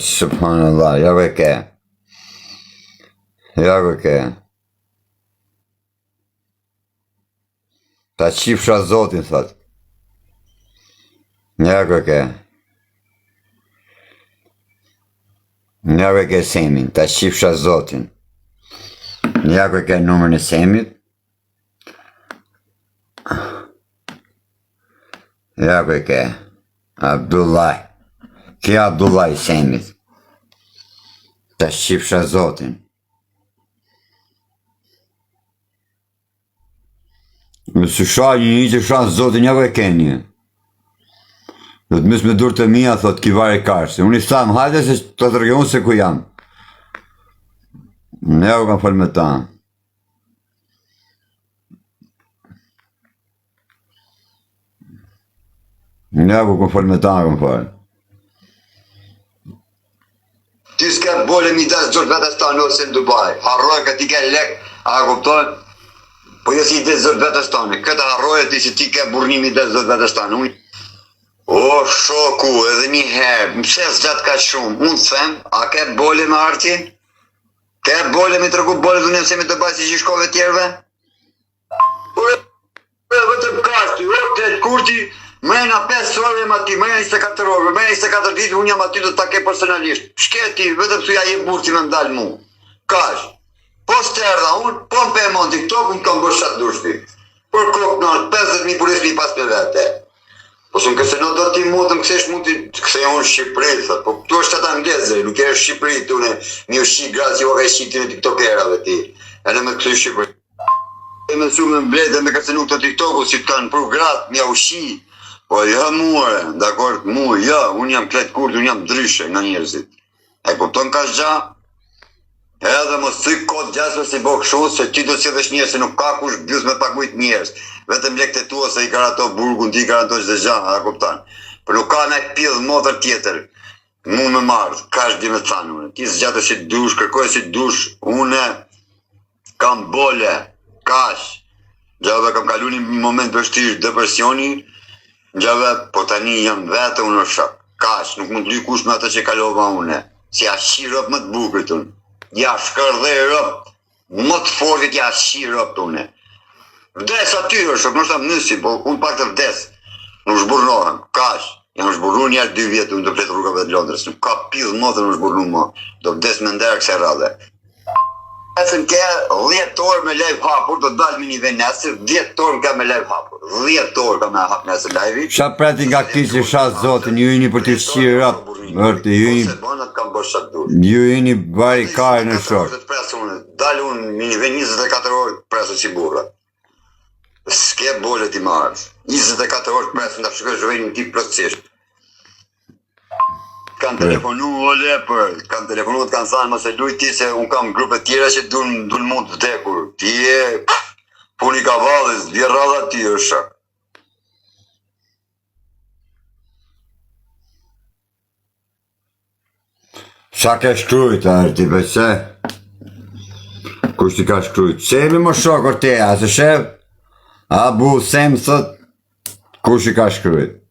Subhanallah, ja ku e ke. Ja ku e ke. Ta qifsha Zotin, thot. Ja ku e ke. Ja ku e ke Semin, ta qifsha Zotin. Ja ku e ke numrin e Semit. Ja ku e ke. Abdullah. Ki Abdullah i Semit. Ta qifsha Zotin. Nësë shaj një që shanë Zotin, ja ku e ke një. Do të mësë me dur të mija, thot, kivar e karsi. Unë i thamë, hajde se të të rëgjohën se ku jam. Ne ja ku kam falë me ta. Ne ja ku kam falë me ta, kam falë. Ti s'ke bole mi des Zotbetestan ose në Dubai. Harroj ka ti ke lek, a kupton? Po jo si i des Zotbetestan. Këtë harroj ti si ti ke burnimi des Zotbetestan. O shoku, edhe një herë, pse s'gjat ka shumë. Unë them, a ke bole me Artin? Ke bole me tregu bole dhe nëse me të baj si që shkove tjerve? Vëtëm kashti, këtë kurti, mrejna 5 orë ma ti, mrejna 24 orë, mrejna 24 ditë, unë jam aty do të ke personalisht. Shketi, vetëm thuja je burti me ndalë mu. Kash. Po s'terda unë, po më pe mon TikTok, unë kam bërë shatë dushti. Por kokë në 50.000 purismi pas për vete. Po së më këse në do t'i mutëm, këse shmuti, këse unë Shqipëri, thët, po këtu është ata Anglezë, nuk e Shqipëri të une, një shqi graci o ka shqiti në TikTokerave ti. E në me këtu Shqipëri. E me su me mbledhe me këse nuk të TikToku, si të kanë për gratë, mja ushi. Po ja muare, dakor, mu, ja, unë jam klet kurd, unë jam dryshe nga njerëzit. E kupton ka shgja? Edhe mos thyk kod gjasve si bo këshu, se ti do të qevesh njerës, se nuk ka kush bjus me pakujt njerës. Vetëm lekte tua se i garanto burgun, ti i garanto qdo gja, a kuptan. Për nuk ka me pidh motër tjetër. Mu me mardh, ka shdi me thanë une. Ti zgjatë si dush, kërkoj si dush, une kam bole, kash. Gjave kam kalu një moment vështirë depresioni, gjave, po tani jam vete unë o shak. Kash, nuk mund të luj kush me atë që kalova une. Si a shi rëp më të bukrit unë. Ja shkërdhe rëp, më të fortit ja shi rëp të une. Vdes aty është, nuk është mësi, po unë pak të vdes. Nuk shburnohem, kash. Jam shburnu njerë 2 vjetë unë të fletë rrugave të Londrës. Nuk ka pidhë më të nuk shburnu më. Do vdes me nderë këse radhe. Esën ke 10 orë me live hapur, do të dalë me një venesër, 10 orë ka me live hapur. 10 orë ka me hapë nësë live-i. Qa preti nga këti që shatë Zotin, ju jini për të shqirë rap. Vërte, ju jini bari kare në shorë. Dalë unë me një ven 24 orë presë si burra. S'ke bole ti marrë. 24 orë presë, nda shkoj zhvenin ti plotësisht. Kanë telefonu o lepër, kanë telefonu të kanë thanë mëse luj ti se unë kam grupe tjera që dun mund të vdekur. Ti e puni kavallis, vje radha ti është. Qa ke shkrujt, Arti, përse? Kush ti ka shkrujt? Semi më shokër te, a se shef? A bu, sem, thët, kush i ka shkrujt?